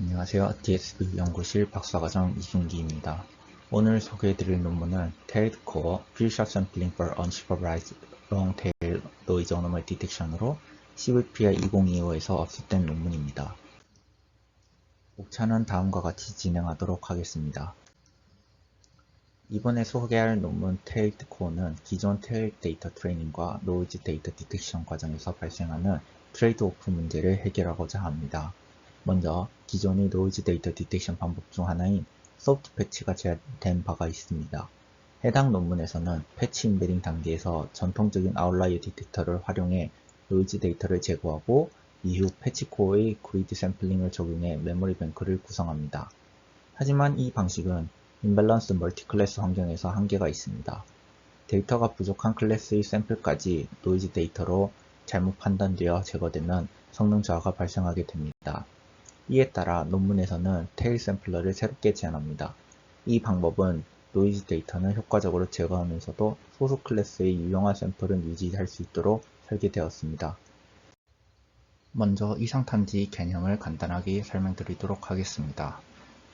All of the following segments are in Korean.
안녕하세요. DSB 연구실 박사과정 이준기입니다. 오늘 소개해드릴 논문은 Tailed Core Feature Sampling for Unsupervised Long-Tail Noise Anomaly Detection으로 CVPI 2025에서 업습된 논문입니다. 목차는 다음과 같이 진행하도록 하겠습니다. 이번에 소개할 논문 Tailed Core는 기존 Tail 데이터 트레이닝과 노이즈 데이터 디텍션 과정에서 발생하는 트레이드오프 문제를 해결하고자 합니다. 먼저 기존의 노이즈 데이터 디텍션 방법 중 하나인 소프트 패치가 제한된 바가 있습니다. 해당 논문에서는 패치 임베딩 단계에서 전통적인 아웃라이어 디텍터를 활용해 노이즈 데이터를 제거하고 이후 패치 코어의 그리드 샘플링을 적용해 메모리 뱅크를 구성합니다. 하지만 이 방식은 임밸런스 멀티클래스 환경에서 한계가 있습니다. 데이터가 부족한 클래스의 샘플까지 노이즈 데이터로 잘못 판단되어 제거되면 성능 저하가 발생하게 됩니다. 이에 따라 논문에서는 테일 샘플러를 새롭게 제안합니다. 이 방법은 노이즈 데이터는 효과적으로 제거하면서도 소수 클래스의 유용한 샘플은 유지할 수 있도록 설계되었습니다. 먼저 이상탐지 개념을 간단하게 설명드리도록 하겠습니다.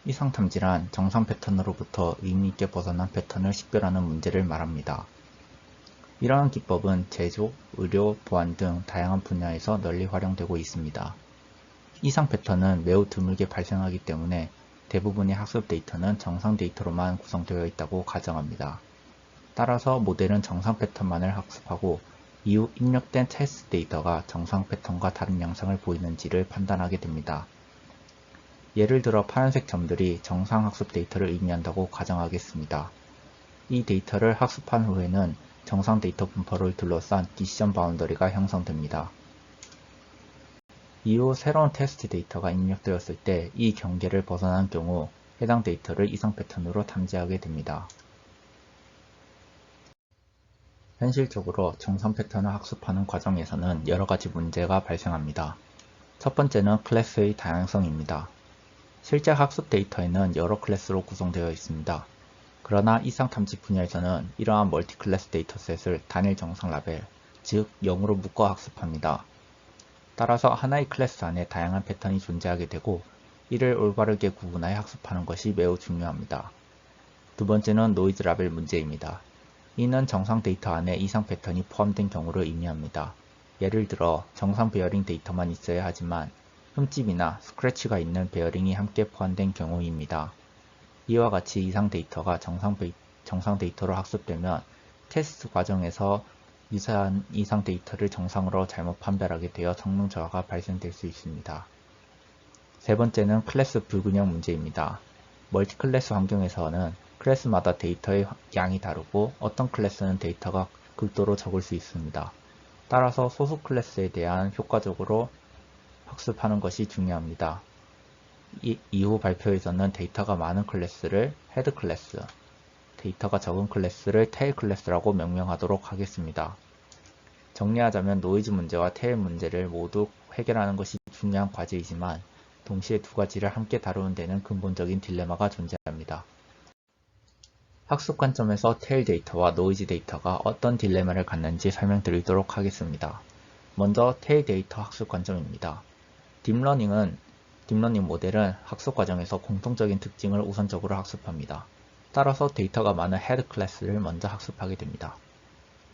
이상탐지란 정상 패턴으로부터 의미있게 벗어난 패턴을 식별하는 문제를 말합니다. 이러한 기법은 제조, 의료, 보안 등 다양한 분야에서 널리 활용되고 있습니다. 이상 패턴은 매우 드물게 발생하기 때문에 대부분의 학습 데이터는 정상 데이터로만 구성되어 있다고 가정합니다. 따라서 모델은 정상 패턴만을 학습하고 이후 입력된 테스트 데이터가 정상 패턴과 다른 양상을 보이는지를 판단하게 됩니다. 예를 들어 파란색 점들이 정상 학습 데이터를 의미한다고 가정하겠습니다. 이 데이터를 학습한 후에는 정상 데이터 분포를 둘러싼 디시전 바운더리가 형성됩니다. 이후 새로운 테스트 데이터가 입력되었을 때 이 경계를 벗어난 경우 해당 데이터를 이상 패턴으로 탐지하게 됩니다. 현실적으로 정상 패턴을 학습하는 과정에서는 여러가지 문제가 발생합니다. 첫 번째는 클래스의 다양성입니다. 실제 학습 데이터에는 여러 클래스로 구성되어 있습니다. 그러나 이상 탐지 분야에서는 이러한 멀티 클래스 데이터셋을 단일 정상 라벨, 즉 0으로 묶어 학습합니다. 따라서 하나의 클래스 안에 다양한 패턴이 존재하게 되고 이를 올바르게 구분하여 학습하는 것이 매우 중요합니다. 두 번째는 노이즈 라벨 문제입니다. 이는 정상 데이터 안에 이상 패턴이 포함된 경우를 의미합니다. 예를 들어 정상 베어링 데이터만 있어야 하지만 흠집이나 스크래치가 있는 베어링이 함께 포함된 경우입니다. 이와 같이 이상 데이터가 정상 데이터로 학습되면 테스트 과정에서 유사한 이상 데이터를 정상으로 잘못 판별하게 되어 성능 저하가 발생될 수 있습니다. 세 번째는 클래스 불균형 문제입니다. 멀티클래스 환경에서는 클래스마다 데이터의 양이 다르고 어떤 클래스는 데이터가 극도로 적을 수 있습니다. 따라서 소수 클래스에 대한 효과적으로 학습하는 것이 중요합니다. 이후 발표에서는 데이터가 많은 클래스를 헤드 클래스, 데이터가 적은 클래스를 테일 클래스라고 명명하도록 하겠습니다. 정리하자면 노이즈 문제와 테일 문제를 모두 해결하는 것이 중요한 과제이지만 동시에 두 가지를 함께 다루는 데는 근본적인 딜레마가 존재합니다. 학습 관점에서 테일 데이터와 노이즈 데이터가 어떤 딜레마를 갖는지 설명드리도록 하겠습니다. 먼저 테일 데이터 학습 관점입니다. 딥러닝 모델은 학습 과정에서 공통적인 특징을 우선적으로 학습합니다. 따라서 데이터가 많은 헤드 클래스를 먼저 학습하게 됩니다.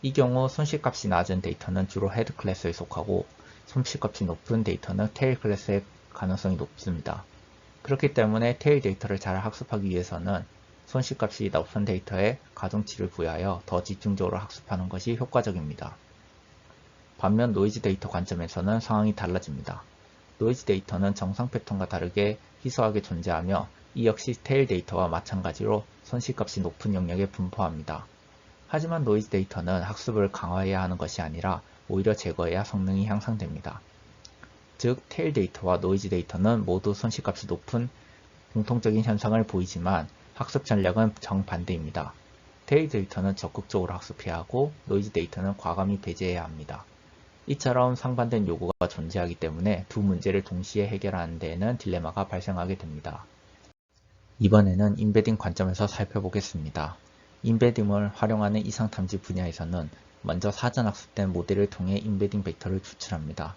이 경우 손실값이 낮은 데이터는 주로 헤드 클래스에 속하고 손실값이 높은 데이터는 테일 클래스의 가능성이 높습니다. 그렇기 때문에 테일 데이터를 잘 학습하기 위해서는 손실값이 높은 데이터에 가중치를 부여하여 더 집중적으로 학습하는 것이 효과적입니다. 반면 노이즈 데이터 관점에서는 상황이 달라집니다. 노이즈 데이터는 정상 패턴과 다르게 희소하게 존재하며 이 역시 테일 데이터와 마찬가지로 손실값이 높은 영역에 분포합니다. 하지만 노이즈 데이터는 학습을 강화해야 하는 것이 아니라 오히려 제거해야 성능이 향상됩니다. 즉, 테일 데이터와 노이즈 데이터는 모두 손실값이 높은 공통적인 현상을 보이지만 학습 전략은 정반대입니다. 테일 데이터는 적극적으로 학습해야 하고 노이즈 데이터는 과감히 배제해야 합니다. 이처럼 상반된 요구가 존재하기 때문에 두 문제를 동시에 해결하는 데에는 딜레마가 발생하게 됩니다. 이번에는 임베딩 관점에서 살펴보겠습니다. 임베딩을 활용하는 이상탐지 분야에서는 먼저 사전 학습된 모델을 통해 임베딩 벡터를 추출합니다.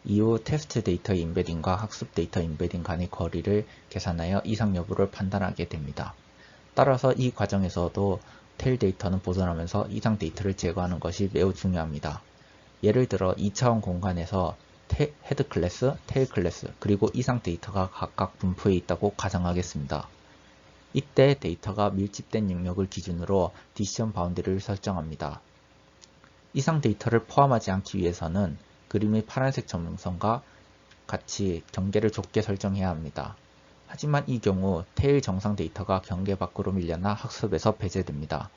이후 테스트 데이터 인베딩과 학습 데이터 인베딩 간의 거리를 계산하여 이상 여부를 판단하게 됩니다. 따라서 이 과정에서도 테일 데이터는 보존하면서 이상 데이터를 제거하는 것이 매우 중요합니다. 예를 들어 2차원 공간에서 헤드 클래스, 테일 클래스, 그리고 이상 데이터가 각각 분포해 있다고 가정하겠습니다. 이때 데이터가 밀집된 영역을 기준으로 디시전 바운드리를 설정합니다. 이상 데이터를 포함하지 않기 위해서는 그림의 파란색 점선과 같이 경계를 좁게 설정해야 합니다. 하지만 이 경우 테일 정상 데이터가 경계 밖으로 밀려나 학습에서 배제됩니다.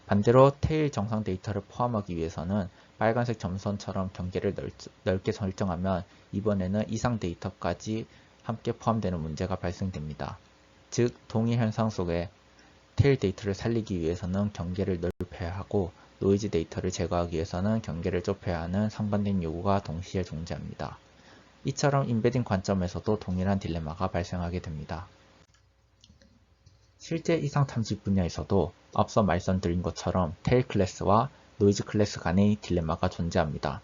반대로 테일 정상 데이터를 포함하기 위해서는 빨간색 점선처럼 경계를 넓게 설정하면 이번에는 이상 데이터까지 함께 포함되는 문제가 발생됩니다. 즉, 동일 현상 속에 테일 데이터를 살리기 위해서는 경계를 넓혀야 하고 노이즈 데이터를 제거하기 위해서는 경계를 좁혀야 하는 상반된 요구가 동시에 존재합니다. 이처럼 인베딩 관점에서도 동일한 딜레마가 발생하게 됩니다. 실제 이상 탐지 분야에서도 앞서 말씀드린 것처럼 테일 클래스와 노이즈 클래스 간의 딜레마가 존재합니다.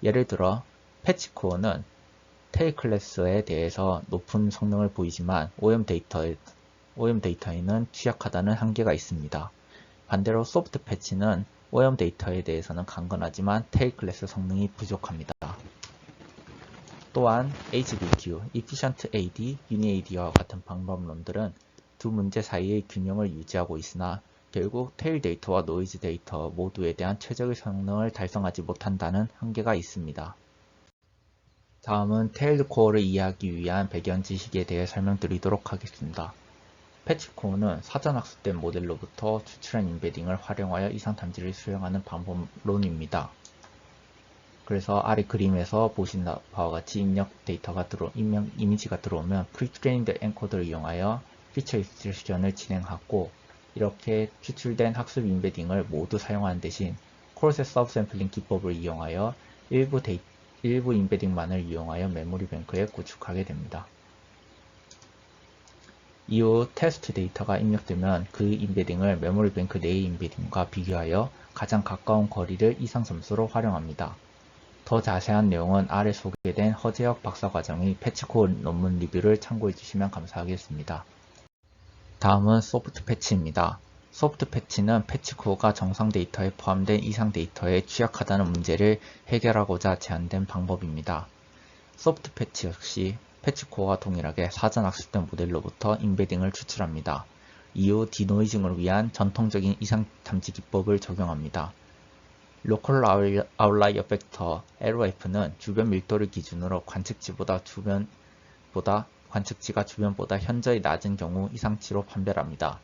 예를 들어 패치코어는 테일 클래스에 대해서 높은 성능을 보이지만 OM 데이터에는 취약하다는 한계가 있습니다. 반대로 소프트 패치는 OM 데이터에 대해서는 강건하지만 테일 클래스 성능이 부족합니다. 또한 HDQ, Efficient AD, UniAD와 같은 방법론들은 두 문제 사이의 균형을 유지하고 있으나 결국 테일 데이터와 노이즈 데이터 모두에 대한 최적의 성능을 달성하지 못한다는 한계가 있습니다. 다음은 테일드 코어를 이해하기 위한 배경 지식에 대해 설명드리도록 하겠습니다. 패치코어는 사전 학습된 모델로부터 추출한 인베딩을 활용하여 이상 탐지를 수행하는 방법론입니다. 그래서 아래 그림에서 보신 바와 같이 이미지가 들어오면 프리트레인드 엔코더를 이용하여 피처 익스트랙션을 진행하고 이렇게 추출된 학습 인베딩을 모두 사용하는 대신 콜셋 서브샘플링 기법을 이용하여 일부 인베딩만을 이용하여 메모리 뱅크에 구축하게 됩니다. 이후 테스트 데이터가 입력되면 그 인베딩을 메모리 뱅크 내의 인베딩과 비교하여 가장 가까운 거리를 이상 점수로 활용합니다. 더 자세한 내용은 아래 소개된 허재혁 박사과정의 패치코어 논문 리뷰를 참고해 주시면 감사하겠습니다. 다음은 소프트 패치입니다. 소프트 패치는 패치코어가 정상 데이터에 포함된 이상 데이터에 취약하다는 문제를 해결하고자 제안된 방법입니다. 소프트 패치 역시 패치코어와 동일하게 사전 학습된 모델로부터 인베딩을 추출합니다. 이후 디노이징을 위한 전통적인 이상 탐지 기법을 적용합니다. 로컬 아웃라이어 팩터 LOF는 주변 밀도를 기준으로 관측지가 주변보다 현저히 낮은 경우 이상치로 판별합니다.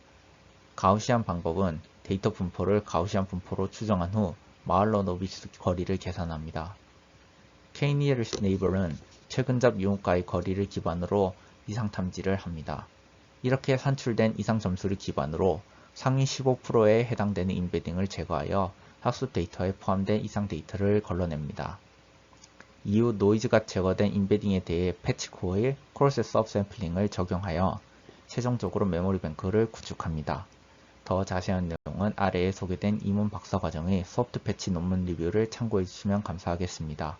가우시안 방법은 데이터 분포를 가우시안 분포로 추정한 후 마을러노비스 거리를 계산합니다. K-nearest neighbor은 최근접 유무과의 거리를 기반으로 이상 탐지를 합니다. 이렇게 산출된 이상 점수를 기반으로 상위 15%에 해당되는 인베딩을 제거하여 학습 데이터에 포함된 이상 데이터를 걸러냅니다. 이후 노이즈가 제거된 인베딩에 대해 패치코어의 크로스 서브샘플링을 적용하여 최종적으로 메모리 뱅크를 구축합니다. 더 자세한 내용은 아래에 소개된 이문 박사과정의 소프트 패치 논문 리뷰를 참고해 주시면 감사하겠습니다.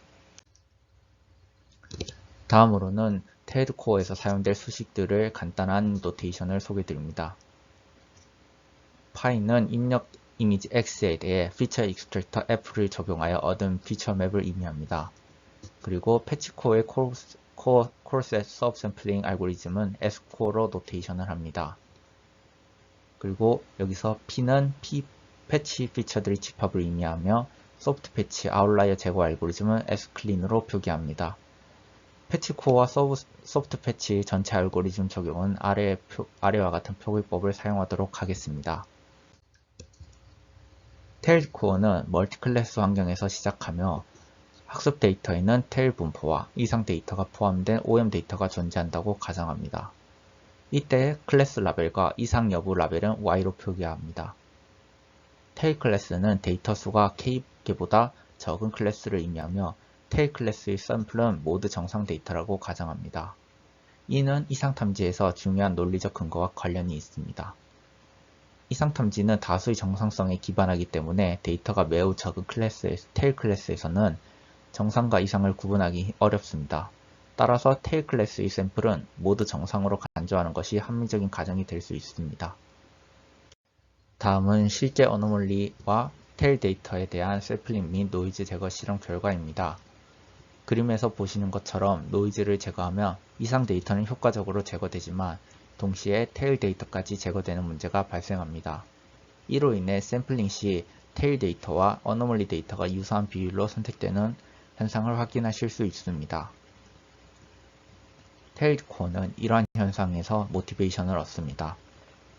다음으로는 테일드 코어에서 사용될 수식들을 간단한 노테이션을 소개드립니다. 파이는 입력 이미지 X에 대해 피처 익스트랙터 F를 적용하여 얻은 피처 맵을 의미합니다. 그리고 패치코어의 콜셋 서브샘플링 알고리즘은 S코어로 노테이션을 합니다. 그리고 여기서 P는 패치 피처들의 집합을 의미하며 소프트 패치 아웃라이어 제거 알고리즘은 S클린으로 표기합니다. 패치코어와 소프트 패치 전체 알고리즘 적용은 아래와 같은 표기법을 사용하도록 하겠습니다. 테일 코어는 멀티클래스 환경에서 시작하며 학습 데이터에는 테일 분포와 이상 데이터가 포함된 OM 데이터가 존재한다고 가정합니다. 이때 클래스 라벨과 이상 여부 라벨은 Y로 표기합니다. 테일 클래스는 데이터 수가 K개보다 적은 클래스를 의미하며 테일 클래스의 샘플은 모두 정상 데이터라고 가정합니다. 이는 이상 탐지에서 중요한 논리적 근거와 관련이 있습니다. 이상 탐지는 다수의 정상성에 기반하기 때문에 데이터가 매우 적은 테일 클래스에서는 정상과 이상을 구분하기 어렵습니다. 따라서 테일 클래스의 샘플은 모두 정상으로 간주하는 것이 합리적인 가정이 될 수 있습니다. 다음은 실제 어노멀리와 테일 데이터에 대한 샘플링 및 노이즈 제거 실험 결과입니다. 그림에서 보시는 것처럼 노이즈를 제거하면 이상 데이터는 효과적으로 제거되지만 동시에 테일 데이터까지 제거되는 문제가 발생합니다. 이로 인해 샘플링 시 테일 데이터와 어노멀리 데이터가 유사한 비율로 선택되는 현상을 확인하실 수 있습니다. 테일 코어는 이러한 현상에서 모티베이션을 얻습니다.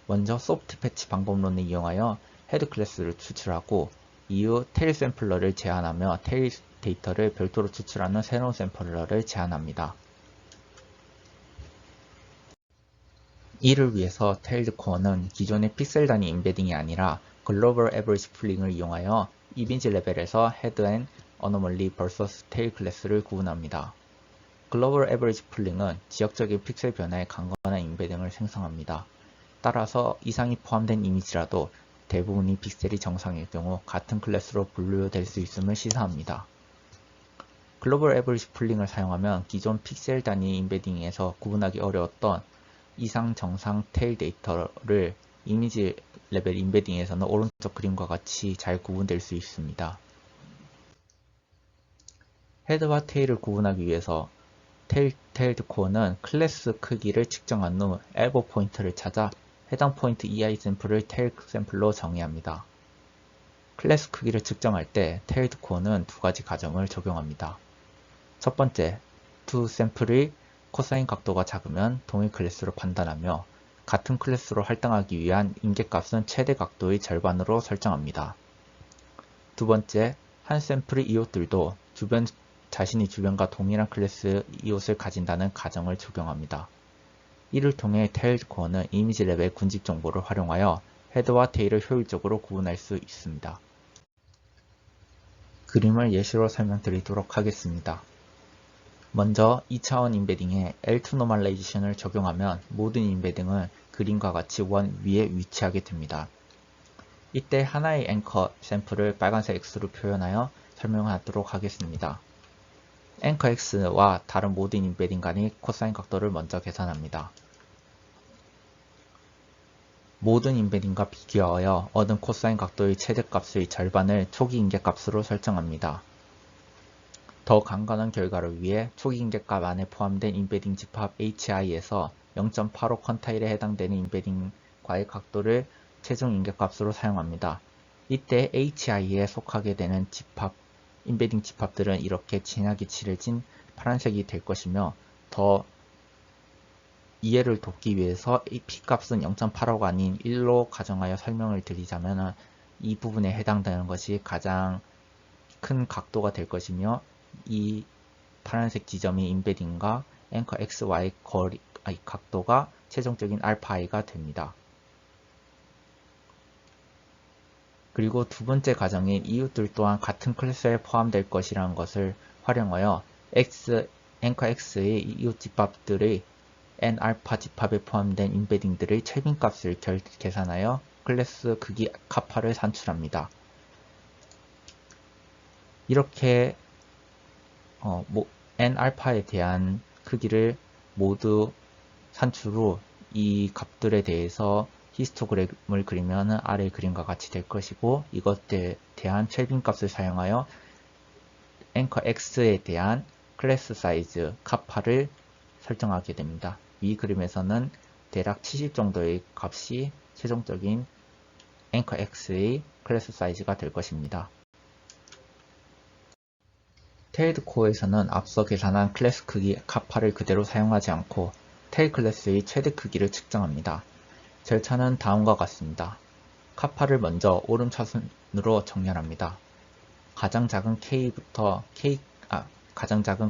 먼저 소프트 패치 방법론을 이용하여 헤드 클래스를 추출하고 이후 테일 샘플러를 제한하며 테일 데이터를 별도로 추출하는 새로운 샘플러를 제한합니다. 이를 위해서 테일드 코어는 기존의 픽셀 단위 임베딩이 아니라 글로벌 에버리지 풀링을 이용하여 이미지 레벨에서 헤드 앤 어노멀리 vs 테일 클래스를 구분합니다. 글로벌 에버리지 풀링은 지역적인 픽셀 변화에 강건한 임베딩을 생성합니다. 따라서 이상이 포함된 이미지라도 대부분의 픽셀이 정상일 경우 같은 클래스로 분류될 수 있음을 시사합니다. 글로벌 에버리지 풀링을 사용하면 기존 픽셀 단위 임베딩에서 구분하기 어려웠던 이상, 정상, 테일 데이터를 이미지 레벨 임베딩에서는 오른쪽 그림과 같이 잘 구분될 수 있습니다. 헤드와 테일을 구분하기 위해서 테일드 코어는 클래스 크기를 측정한 후 엘보 포인트를 찾아 해당 포인트 EI 샘플을 테일 샘플로 정의합니다. 클래스 크기를 측정할 때 테일드 코어는 두 가지 가정을 적용합니다. 첫 번째, 두 샘플의 코사인 각도가 작으면 동일 클래스로 판단하며 같은 클래스로 할당하기 위한 임계값은 최대 각도의 절반으로 설정합니다. 두 번째, 한 샘플의 이웃들도 자신의 주변과 동일한 클래스 이웃을 가진다는 가정을 적용합니다. 이를 통해 테일드 코어는 이미지 레벨 군집 정보를 활용하여 헤드와 테일을 효율적으로 구분할 수 있습니다. 그림을 예시로 설명드리도록 하겠습니다. 먼저 2차원 임베딩에 L2 노멀라이제이션을 적용하면 모든 임베딩은 그림과 같이 원 위에 위치하게 됩니다. 이때 하나의 앵커 샘플을 빨간색 X로 표현하여 설명하도록 하겠습니다. 앵커 X와 다른 모든 임베딩 간의 코사인 각도를 먼저 계산합니다. 모든 임베딩과 비교하여 얻은 코사인 각도의 최대값의 절반을 초기 임계값으로 설정합니다. 더 간단한 결과를 위해 초기 임계값 안에 포함된 임베딩 집합 HI에서 0.85 퀀타일에 해당되는 임베딩과의 각도를 최종 임계값으로 사용합니다. 이때 HI에 속하게 되는 임베딩 집합들은 이렇게 진하게 칠해진 파란색이 될 것이며 더 이해를 돕기 위해서 이 P값은 0.85가 아닌 1로 가정하여 설명을 드리자면 이 부분에 해당되는 것이 가장 큰 각도가 될 것이며 이 파란색 지점이 임베딩과 앵커 XY 각도가 최종적인 알파 i가 됩니다. 그리고 두 번째 가정인 이웃들 또한 같은 클래스에 포함될 것이라는 것을 활용하여 앵커 X의 이웃 집합들의 N알파 집합에 포함된 임베딩들의 최빈값을 계산하여 클래스 크기 카파를 산출합니다. 이렇게 N알파에 대한 크기를 모두 산출 후 이 값들에 대해서 히스토그램을 그리면 아래 그림과 같이 될 것이고 이것에 대한 최빈값을 사용하여 앵커 X에 대한 클래스 사이즈 카파를 설정하게 됩니다. 위 그림에서는 대략 70 정도의 값이 최종적인 앵커 X의 클래스 사이즈가 될 것입니다. 테일드 코어에서는 앞서 계산한 클래스 크기 카파를 그대로 사용하지 않고 테일 클래스의 최대 크기를 측정합니다. 절차는 다음과 같습니다. 카파를 먼저 오름차순으로 정렬합니다. 가장 작은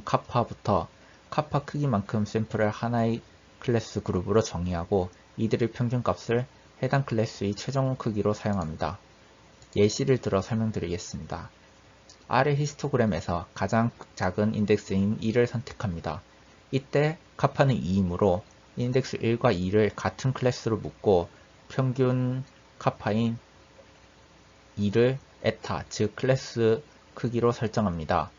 카파부터 카파 크기만큼 샘플을 하나의 클래스 그룹으로 정의하고 이들의 평균값을 해당 클래스의 최종 크기로 사용합니다. 예시를 들어 설명드리겠습니다. 아래 히스토그램에서 가장 작은 인덱스인 2를 선택합니다. 이때 카파는 2이므로 인덱스 1과 2를 같은 클래스로 묶고 평균 카파인 2를 에타, 즉 클래스 크기로 설정합니다.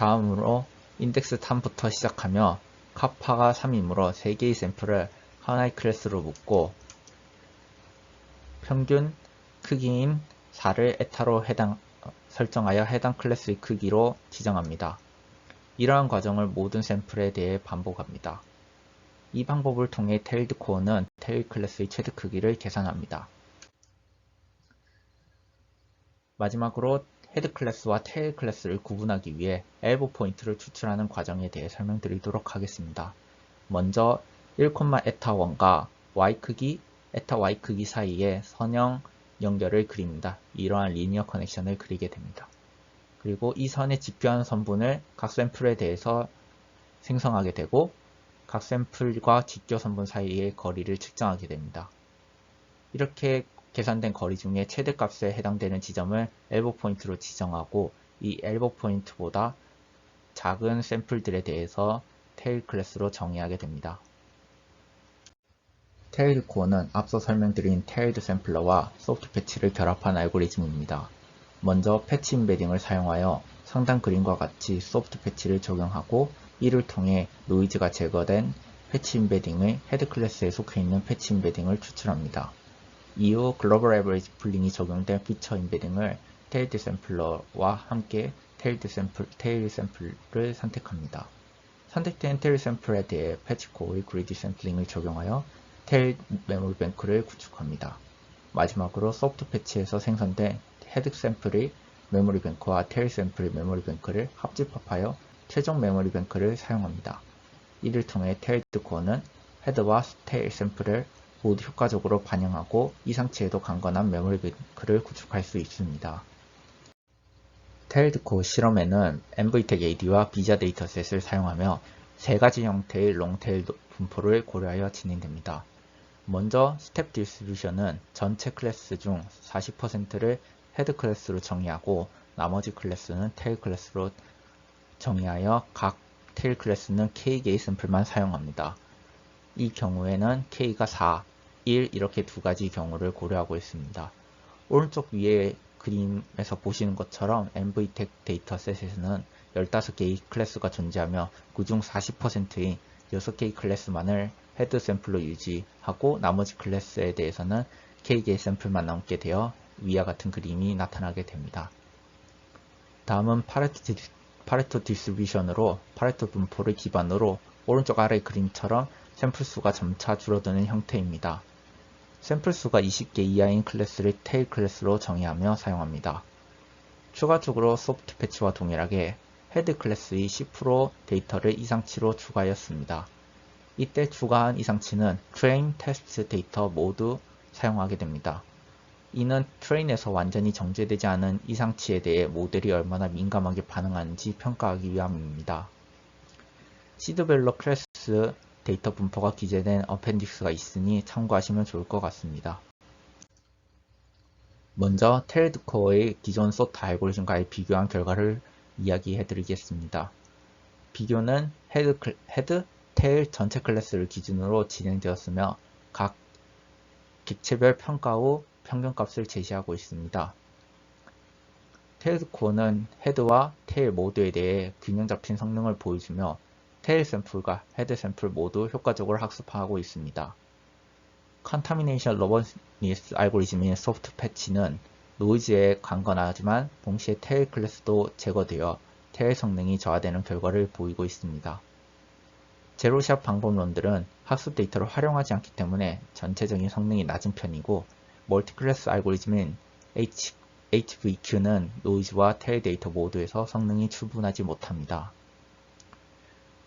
다음으로 인덱스 3부터 시작하며 카파가 3이므로 3개의 샘플을 하나의 클래스로 묶고 평균 크기인 4를 에타로 설정하여 해당 클래스의 크기로 지정합니다. 이러한 과정을 모든 샘플에 대해 반복합니다. 이 방법을 통해 테일드 코어는 테일 클래스의 최대 크기를 계산합니다. 마지막으로 헤드 클래스와 테일 클래스를 구분하기 위해 엘보 포인트를 추출하는 과정에 대해 설명드리도록 하겠습니다. 먼저 1,eta1과 y 크기, eta y 크기 사이에 선형 연결을 그립니다. 이러한 리니어 커넥션을 그리게 됩니다. 그리고 이 선에 집교한 선분을 각 샘플에 대해서 생성하게 되고 각 샘플과 직교 선분 사이의 거리를 측정하게 됩니다. 이렇게 계산된 거리 중에 최대값에 해당되는 지점을 엘보 포인트로 지정하고 이 엘보 포인트보다 작은 샘플들에 대해서 테일 클래스로 정의하게 됩니다. 테일드 코어는 앞서 설명드린 테일드 샘플러와 소프트 패치를 결합한 알고리즘입니다. 먼저 패치 임베딩을 사용하여 상단 그림과 같이 소프트 패치를 적용하고 이를 통해 노이즈가 제거된 패치 임베딩의 헤드 클래스에 속해 있는 패치 임베딩을 추출합니다. 이후 글로벌 에버리지 풀링이 적용된 피처 임베딩을 테일드 샘플러와 함께 테일 샘플을 선택합니다. 선택된 테일 샘플에 대해 패치 코어의 그리디 샘플링을 적용하여 테일 메모리 뱅크를 구축합니다. 마지막으로 소프트 패치에서 생성된 헤드 샘플의 메모리 뱅크와 테일 샘플의 메모리 뱅크를 합집합하여 최종 메모리 뱅크를 사용합니다. 이를 통해 테일드 코어는 헤드와 테일 샘플을 모두 효과적으로 반영하고 이상치에도 강건한 메모리 뱅크를 구축할 수 있습니다. 테일드 코어 실험에는 MVTech AD와 비자 데이터셋을 사용하며 3가지 형태의 롱테일 분포를 고려하여 진행됩니다. 먼저 스텝 디스트리뷰션은 전체 클래스 중 40%를 헤드 클래스로 정의하고 나머지 클래스는 테일 클래스로 정의하여 각 테일 클래스는 K개의 샘플만 사용합니다. 이 경우에는 K가 4, 1 이렇게 두 가지 경우를 고려하고 있습니다. 오른쪽 위에 그림에서 보시는 것처럼 MVTech 데이터셋에서는 15개의 클래스가 존재하며 그중 40%인 6개의 클래스만을 헤드 샘플로 유지하고 나머지 클래스에 대해서는 K개의 샘플만 남게 되어 위와 같은 그림이 나타나게 됩니다. 다음은 파레토 디스트리뷰션으로 파레토 분포를 기반으로 오른쪽 아래 그림처럼 샘플 수가 점차 줄어드는 형태입니다. 샘플 수가 20개 이하인 클래스를 테일 클래스로 정의하며 사용합니다. 추가적으로 소프트 패치와 동일하게 헤드 클래스의 10% 데이터를 이상치로 추가하였습니다. 이때 추가한 이상치는 트레인, 테스트 데이터 모두 사용하게 됩니다. 이는 트레인에서 완전히 정제되지 않은 이상치에 대해 모델이 얼마나 민감하게 반응하는지 평가하기 위함입니다. 시드밸러 클래스 데이터 분포가 기재된 어펜딕스가 있으니 참고하시면 좋을 것 같습니다. 먼저 테일드 코어의 기존 소트 알고리즘과의 비교한 결과를 이야기해 드리겠습니다. 비교는 헤드, 테일 전체 클래스를 기준으로 진행되었으며 각 객체별 평가 후 평균값을 제시하고 있습니다. 테일드 코어는 헤드와 테일 모두에 대해 균형 잡힌 성능을 보여주며 테일 샘플과 헤드 샘플 모두 효과적으로 학습하고 있습니다. 컨타미네이션 러버니스 알고리즘인 소프트 패치는 노이즈에 강건하지만 동시에 테일 클래스도 제거되어 테일 성능이 저하되는 결과를 보이고 있습니다. 제로샷 방법론들은 학습 데이터를 활용하지 않기 때문에 전체적인 성능이 낮은 편이고 멀티클래스 알고리즘인 HVQ는 노이즈와 테일 데이터 모두에서 성능이 충분하지 못합니다.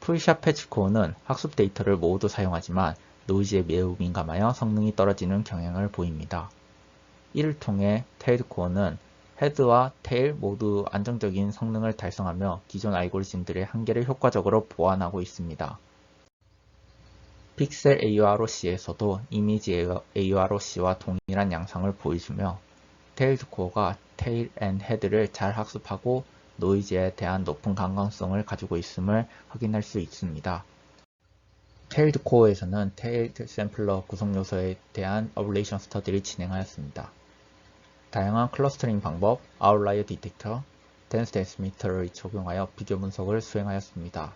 풀샷 패치 코어는 학습 데이터를 모두 사용하지만 노이즈에 매우 민감하여 성능이 떨어지는 경향을 보입니다. 이를 통해 테일드 코어는 헤드와 테일 모두 안정적인 성능을 달성하며 기존 알고리즘들의 한계를 효과적으로 보완하고 있습니다. 픽셀 AUROC에서도 이미지 AUROC와 동일한 양상을 보여주며 테일드 코어가 테일 앤 헤드를 잘 학습하고 노이즈에 대한 높은 강건성을 가지고 있음을 확인할 수 있습니다. 테일드 코어에서는 테일드 샘플러 구성 요소에 대한 어블레이션 스터디를 진행하였습니다. 다양한 클러스터링 방법, 아웃라이어 디텍터, 덴시티 에스티메이터를 적용하여 비교 분석을 수행하였습니다.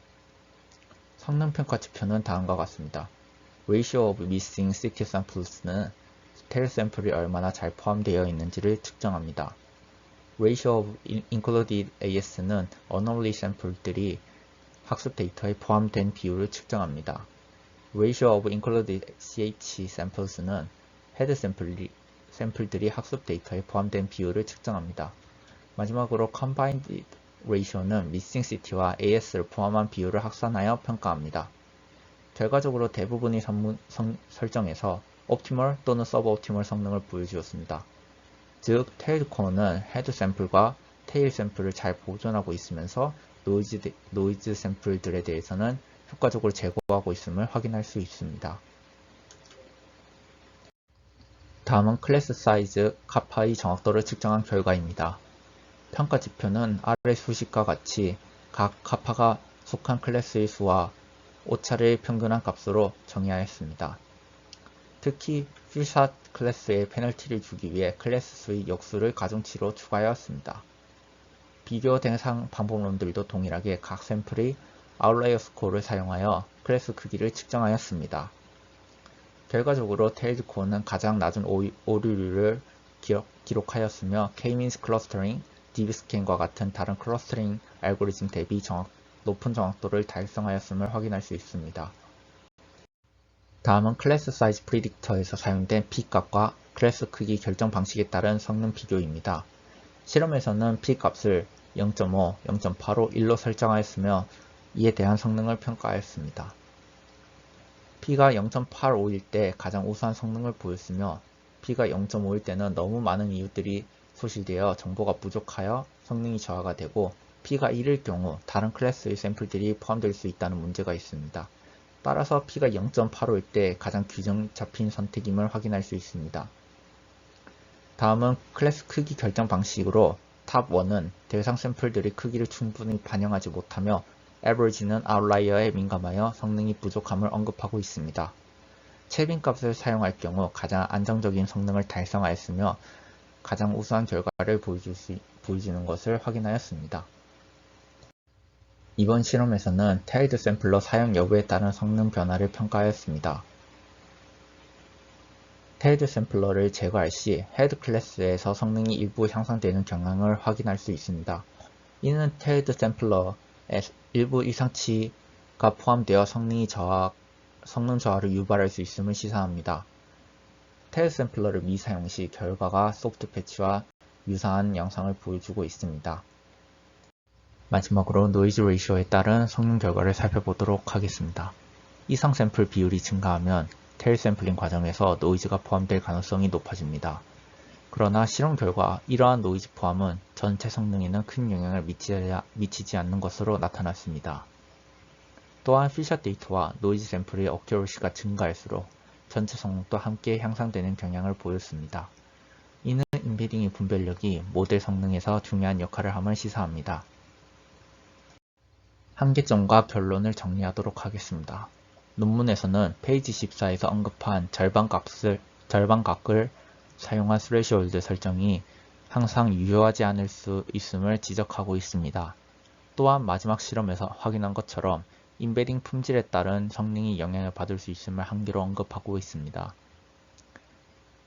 성능 평가 지표는 다음과 같습니다. Ratio of Missing City Samples는 테일 샘플이 얼마나 잘 포함되어 있는지를 측정합니다. Ratio of Included AS는 Anomaly 샘플들이 학습 데이터에 포함된 비율을 측정합니다. Ratio of Included CH Samples는 헤드 샘플들이 학습 데이터에 포함된 비율을 측정합니다. 마지막으로 Combined Ratio는 Missing City와 AS를 포함한 비율을 합산하여 평가합니다. 결과적으로 대부분의 설정에서 옵티멀 또는 서브옵티멀 성능을 보여주었습니다. 즉, 테일 코어는 헤드 샘플과 테일 샘플을 잘 보존하고 있으면서 노이즈 샘플들에 대해서는 효과적으로 제거하고 있음을 확인할 수 있습니다. 다음은 클래스 사이즈, 카파의 정확도를 측정한 결과입니다. 평가 지표는 아래 수식과 같이 각 카파가 속한 클래스의 수와 오차를 평균한 값으로 정의하였습니다. 특히 퓨샷 클래스에 페널티를 주기 위해 클래스 수의 역수를 가중치로 추가하였습니다. 비교 대상 방법론들도 동일하게 각 샘플의 아웃라이어 스코어를 사용하여 클래스 크기를 측정하였습니다. 결과적으로 테일드 코어는 가장 낮은 오류율을 기록하였으며 K-means 클러스터링, DB스캔과 같은 다른 클러스터링 알고리즘 대비 높은 정확도를 달성하였음을 확인할 수 있습니다. 다음은 클래스 사이즈 프리딕터에서 사용된 P값과 클래스 크기 결정 방식에 따른 성능 비교입니다. 실험에서는 P값을 0.5, 0.85, 1로 설정하였으며 이에 대한 성능을 평가하였습니다. P가 0.85일 때 가장 우수한 성능을 보였으며 P가 0.5일 때는 너무 많은 이유들이 소실되어 정보가 부족하여 성능이 저하가 되고 P가 1일 경우 다른 클래스의 샘플들이 포함될 수 있다는 문제가 있습니다. 따라서 P가 0.85일 때 가장 균형 잡힌 선택임을 확인할 수 있습니다. 다음은 클래스 크기 결정 방식으로 탑 1은 대상 샘플들의 크기를 충분히 반영하지 못하며 average는 아웃라이어에 민감하여 성능이 부족함을 언급하고 있습니다. 채빈 값을 사용할 경우 가장 안정적인 성능을 달성하였으며 가장 우수한 결과를 보여주는 것을 확인하였습니다. 이번 실험에서는 테일드 샘플러 사용 여부에 따른 성능 변화를 평가하였습니다. 테일드 샘플러를 제거할 시 헤드 클래스에서 성능이 일부 향상되는 경향을 확인할 수 있습니다. 이는 테일드 샘플러에 일부 이상치가 포함되어 성능 저하를 유발할 수 있음을 시사합니다. 테일드 샘플러를 미사용 시 결과가 소프트 패치와 유사한 양상을 보여주고 있습니다. 마지막으로 노이즈 레이시오에 따른 성능 결과를 살펴보도록 하겠습니다. 이상 샘플 비율이 증가하면 테일 샘플링 과정에서 노이즈가 포함될 가능성이 높아집니다. 그러나 실험 결과 이러한 노이즈 포함은 전체 성능에는 큰 영향을 미치지 않는 것으로 나타났습니다. 또한 피샷 데이터와 노이즈 샘플의 어큐러시가 증가할수록 전체 성능도 함께 향상되는 경향을 보였습니다. 이는 임베딩의 분별력이 모델 성능에서 중요한 역할을 함을 시사합니다. 한계점과 결론을 정리하도록 하겠습니다. 논문에서는 페이지 14에서 언급한 절반각을 사용한 스레시홀드 설정이 항상 유효하지 않을 수 있음을 지적하고 있습니다. 또한 마지막 실험에서 확인한 것처럼 임베딩 품질에 따른 성능이 영향을 받을 수 있음을 한계로 언급하고 있습니다.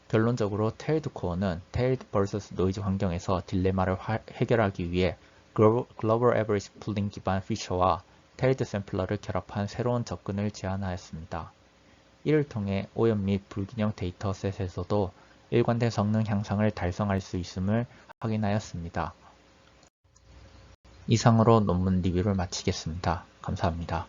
결론적으로 테일드 코어는 테일드 vs 노이즈 환경에서 딜레마를 해결하기 위해 글로벌 에버리지 풀링 기반 피처와 테일드 샘플러를 결합한 새로운 접근을 제안하였습니다. 이를 통해 오염 및 불균형 데이터셋에서도 일관된 성능 향상을 달성할 수 있음을 확인하였습니다. 이상으로 논문 리뷰를 마치겠습니다. 감사합니다.